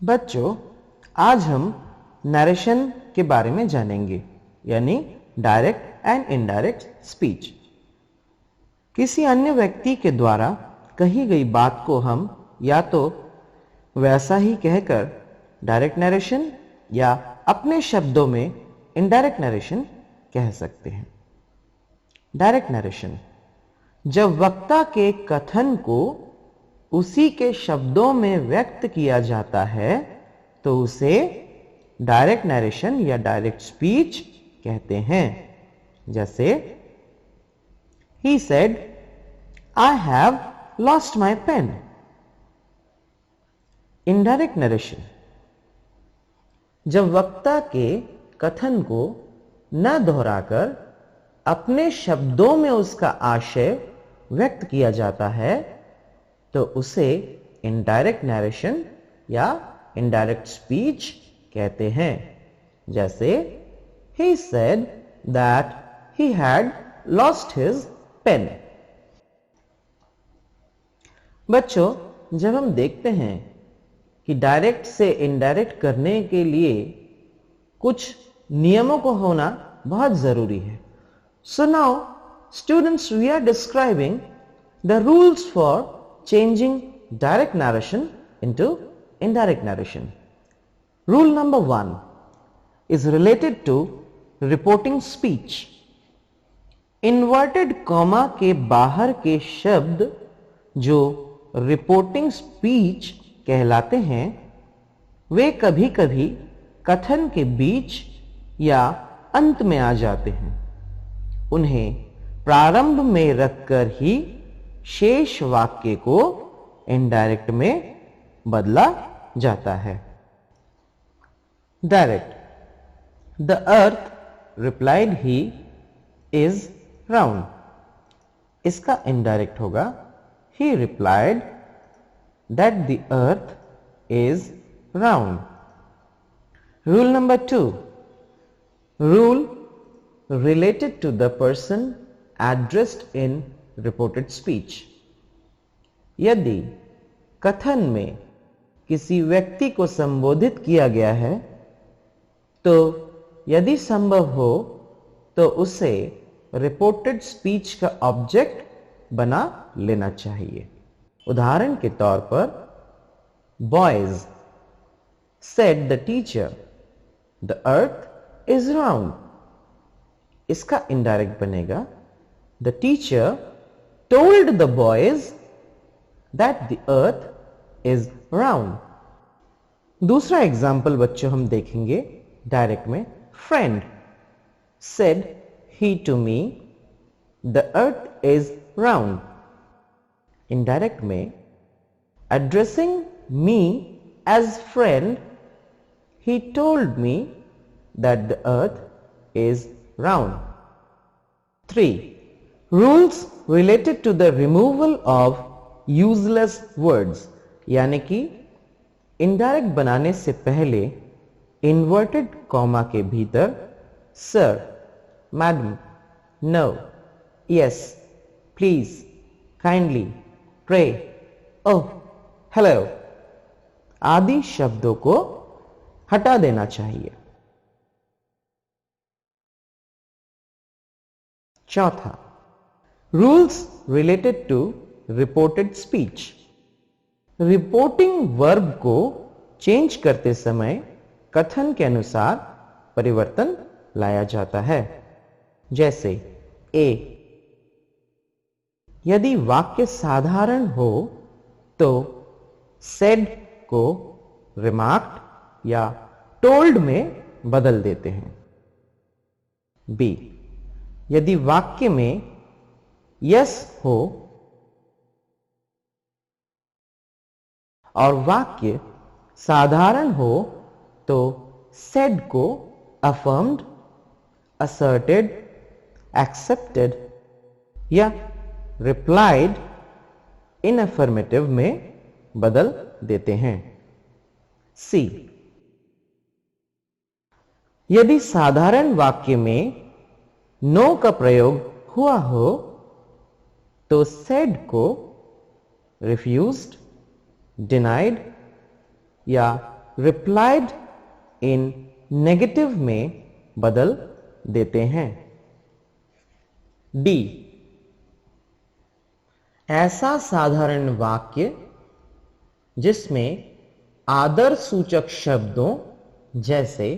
बच्चों, आज हम नरेशन के बारे में जानेंगे, यानी डायरेक्ट एंड इनडायरेक्ट स्पीच। किसी अन्य व्यक्ति के द्वारा कही गई बात को हम या तो वैसा ही कहकर डायरेक्ट नरेशन या अपने शब्दों में इनडायरेक्ट नरेशन कह सकते हैं। डायरेक्ट नरेशन जब वक्ता के कथन को उसी के शब्दों में व्यक्त किया जाता है तो उसे डायरेक्ट नरेशन या डायरेक्ट स्पीच कहते हैं। जैसे he said, I have lost my pen। Indirect narration जब वक्ता के कथन को न दोहराकर अपने शब्दों में उसका आशय व्यक्त किया जाता है तो उसे इनडायरेक्ट नरेशन या इनडायरेक्ट स्पीच कहते हैं। जैसे he said that he had lost his pen। बच्चों, जब हम देखते हैं कि डायरेक्ट से इनडायरेक्ट करने के लिए कुछ नियमों को होना बहुत जरूरी है। So now students, we are describing the rules for changing direct narration into indirect narration। Rule number 1 is related to reporting speech। Inverted comma के बाहर के शब्द जो रिपोर्टिंग स्पीच कहलाते हैं, वे कभी कभी कथन के बीच या अंत में आ जाते हैं। उन्हें प्रारंभ में रखकर ही शेष वाक्य को इनडायरेक्ट में बदला जाता है। Direct, the earth replied he is round. इसका इनडायरेक्ट होगा ही replied that the earth is round. Rule number 2, rule related to the person addressed in reported speech। यदि कथन में किसी व्यक्ति को संबोधित किया गया है तो यदि संभव हो तो उसे रिपोर्टेड स्पीच का ऑब्जेक्ट बना लेना चाहिए। उदाहरण के तौर पर, boys said the teacher the earth is round. इसका इनडायरेक्ट बनेगा the teacher told the boys that the earth is round. दूसरा एग्जाम्पल बच्चों हम देखेंगे डायरेक्ट में, friend said he to me the earth is round. Indirect में, addressing me as friend, he told me that the earth is round। 3. Rules related to the removal of useless words। यानी कि indirect बनाने से पहले inverted comma के भीतर sir, madam, no, yes, please, kindly, pray, oh, hello आदि शब्दों को हटा देना चाहिए। चौथा, rules related to reported speech. Reporting verb को चेंज करते समय कथन के अनुसार परिवर्तन लाया जाता है। जैसे ए, यदि वाक्य साधारण हो तो सेड को रिमार्क्ड या टोल्ड में बदल देते हैं। बी, यदि वाक्य में यस हो और वाक्य साधारण हो तो सेड को अफर्म्ड, असर्टेड, एक्सेप्टेड या रिप्लाइड इन अफर्मेटिव में बदल देते हैं। सी, यदि साधारण वाक्य में नो का प्रयोग हुआ हो तो सेड को रिफ्यूज्ड, डिनाइड या रिप्लाइड इन नेगेटिव में बदल देते हैं। डी, ऐसा साधारण वाक्य जिसमें आदर सूचक शब्दों जैसे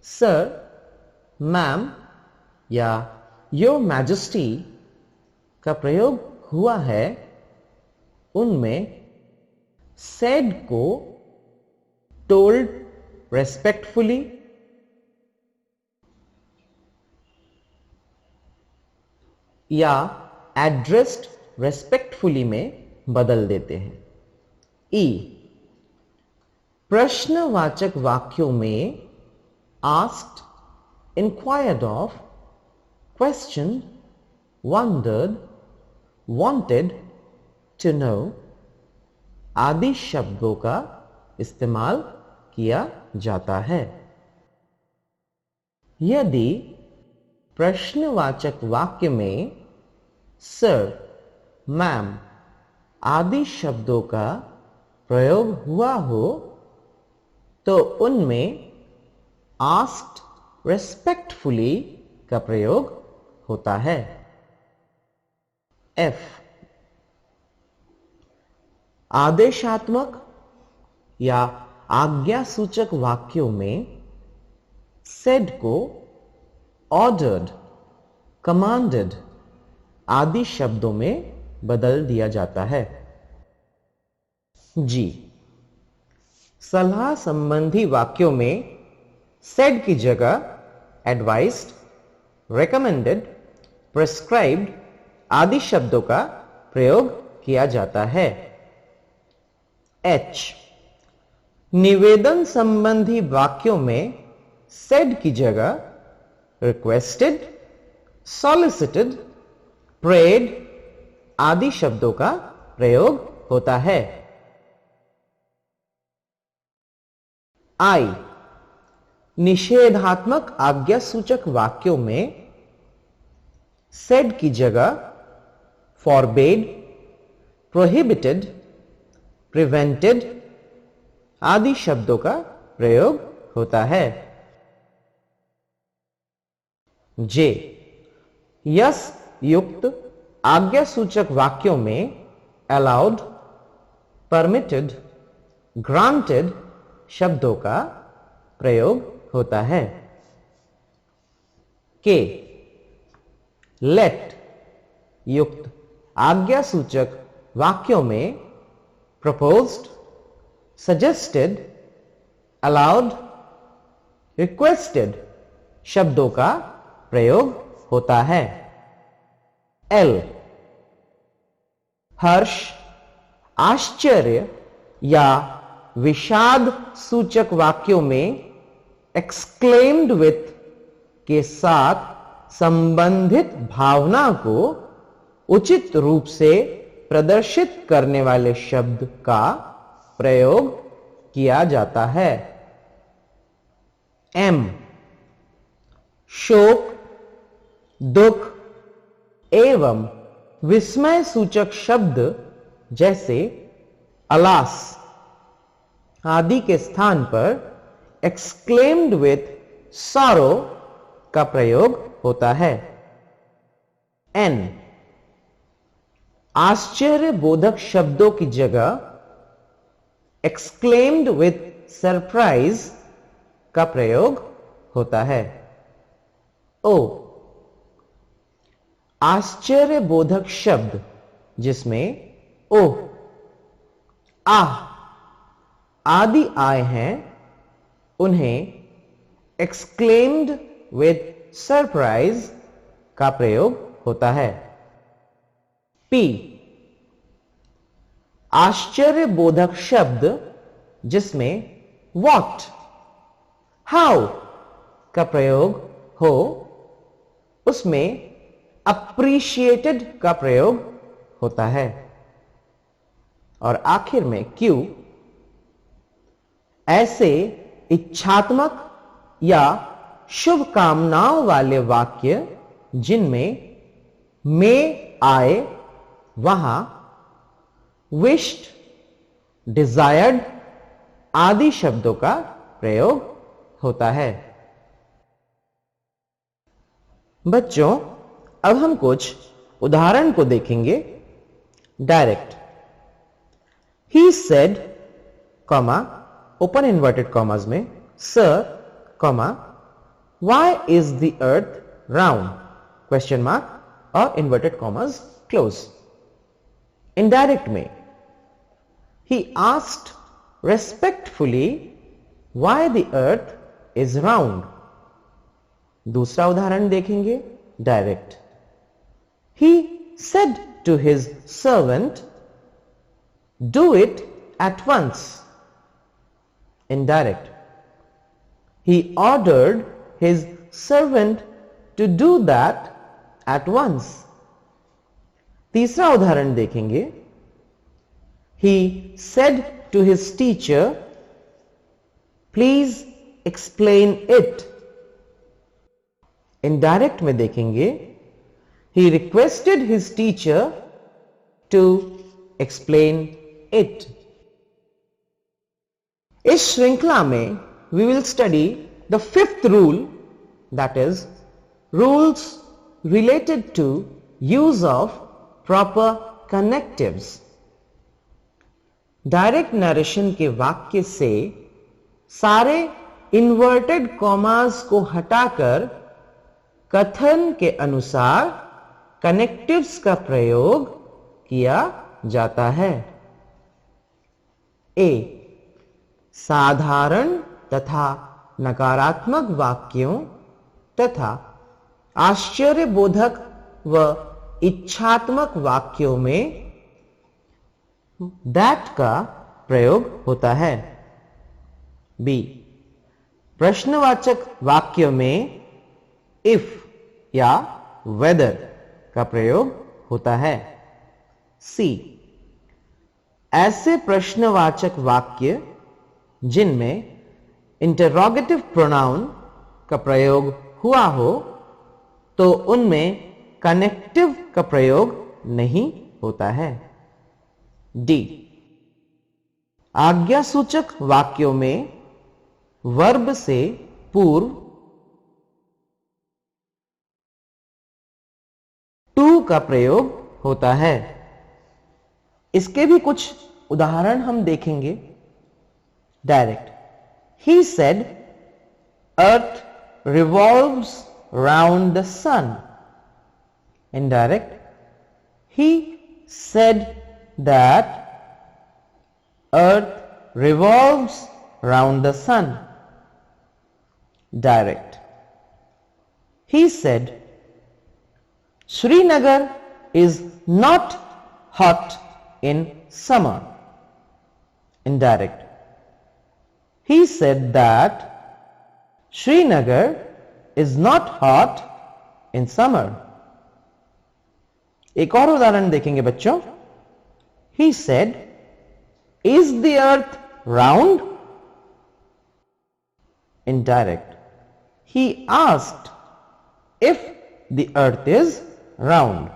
सर, मैम या योर मैजेस्टी का प्रयोग हुआ है, उनमें सेड को टोल्ड रेस्पेक्टफुली या एड्रेस्ड रेस्पेक्टफुली में बदल देते हैं। ई, प्रश्नवाचक वाक्यों में asked, inquired of, question, wondered, wanted to know आदि शब्दों का इस्तेमाल किया जाता है। यदि प्रश्नवाचक वाक्य में सर, मैम आदि शब्दों का प्रयोग हुआ हो तो उनमें आस्क्ड रेस्पेक्टफुली का प्रयोग होता है। एफ, आदेशात्मक या आज्ञासूचक वाक्यों में सेड को ऑर्डर्ड, कमांडेड आदि शब्दों में बदल दिया जाता है। जी, सलाह संबंधी वाक्यों में सेड की जगह एडवाइस्ड, रेकमेंडेड, प्रिस्क्राइब्ड आदि शब्दों का प्रयोग किया जाता है। एच, निवेदन संबंधी वाक्यों में सेड की जगह रिक्वेस्टेड, सॉलिसिटेड, प्रेड आदि शब्दों का प्रयोग होता है। आई, निषेधात्मक आज्ञासूचक वाक्यों में सेड की जगह फॉरबेड, प्रोहिबिटेड, प्रिवेंटेड आदि शब्दों का प्रयोग होता है। जे, यस युक्त आज्ञासूचक वाक्यों में अलाउड, परमिटेड, ग्रांटेड शब्दों का प्रयोग होता है। के, लेट युक्त आज्ञासूचक वाक्यों में प्रपोज्ड, सजेस्टेड, अलाउड, रिक्वेस्टेड शब्दों का प्रयोग होता है। एल, हर्ष, आश्चर्य या विषाद सूचक वाक्यों में एक्सक्लेम्ड विथ के साथ संबंधित भावना को उचित रूप से प्रदर्शित करने वाले शब्द का प्रयोग किया जाता है। एम, शोक, दुख एवं विस्मय सूचक शब्द जैसे अलास आदि के स्थान पर एक्सक्लेम्ड विथ सॉरो का प्रयोग होता है। एन, आश्चर्य बोधक शब्दों की जगह एक्सक्लेम्ड विथ सरप्राइज का प्रयोग होता है। ओ, आश्चर्य बोधक शब्द जिसमें ओह, आह आदि आए हैं उन्हें एक्सक्लेम्ड विथ सरप्राइज का प्रयोग होता है। पी, आश्चर्य बोधक शब्द जिसमें व्हाट, हाउ का प्रयोग हो उसमें अप्रिशिएटेड का प्रयोग होता है। और आखिर में क्यू, ऐसे इच्छात्मक या शुभकामनाओं वाले वाक्य जिनमें में आए वहां विश्ड, डिजायर्ड, आदि शब्दों का प्रयोग होता है। बच्चों, अब हम कुछ उदाहरण को देखेंगे। Direct. He said, comma, open inverted commas में, sir, comma, why is the earth round, question mark और इन्वर्टेड कॉमास क्लोज। इनडायरेक्ट में, he asked respectfully why the earth is round। दूसरा उदाहरण देखेंगे। Direct. he said to his servant, do it at once। indirect। he ordered his servant to do that at once। तीसरा उदाहरण देखेंगे। he said to his teacher, please explain it। indirect में देखेंगे। he requested his teacher to explain it। इस श्रृंखला में we will study the fifth rule, that is rules related to use of proper connectives। Direct narration के वाक्य से सारे inverted commas को हटाकर कथन के अनुसार कनेक्टिव्स का प्रयोग किया जाता है। ए, साधारण तथा नकारात्मक वाक्यों तथा आश्चर्यबोधक व इच्छात्मक वाक्यों में दैट का प्रयोग होता है। बी, प्रश्नवाचक वाक्यों में इफ या वेदर का प्रयोग होता है। सी, ऐसे प्रश्नवाचक वाक्य जिनमें इंटरोगेटिव प्रोनाउन का प्रयोग हुआ हो तो उनमें कनेक्टिव का प्रयोग नहीं होता है। डी, आज्ञासूचक वाक्यों में वर्ब से पूर्व टू का प्रयोग होता है। इसके भी कुछ उदाहरण हम देखेंगे। Direct. He said earth revolves round the sun. Indirect. He said that earth revolves round the sun। direct। he said Srinagar is not hot in summer। indirect। he said that Srinagar is not hot in summer। एक और उदाहरण देखेंगे बच्चों। He said, is the earth round? Indirect। He asked if the earth is round।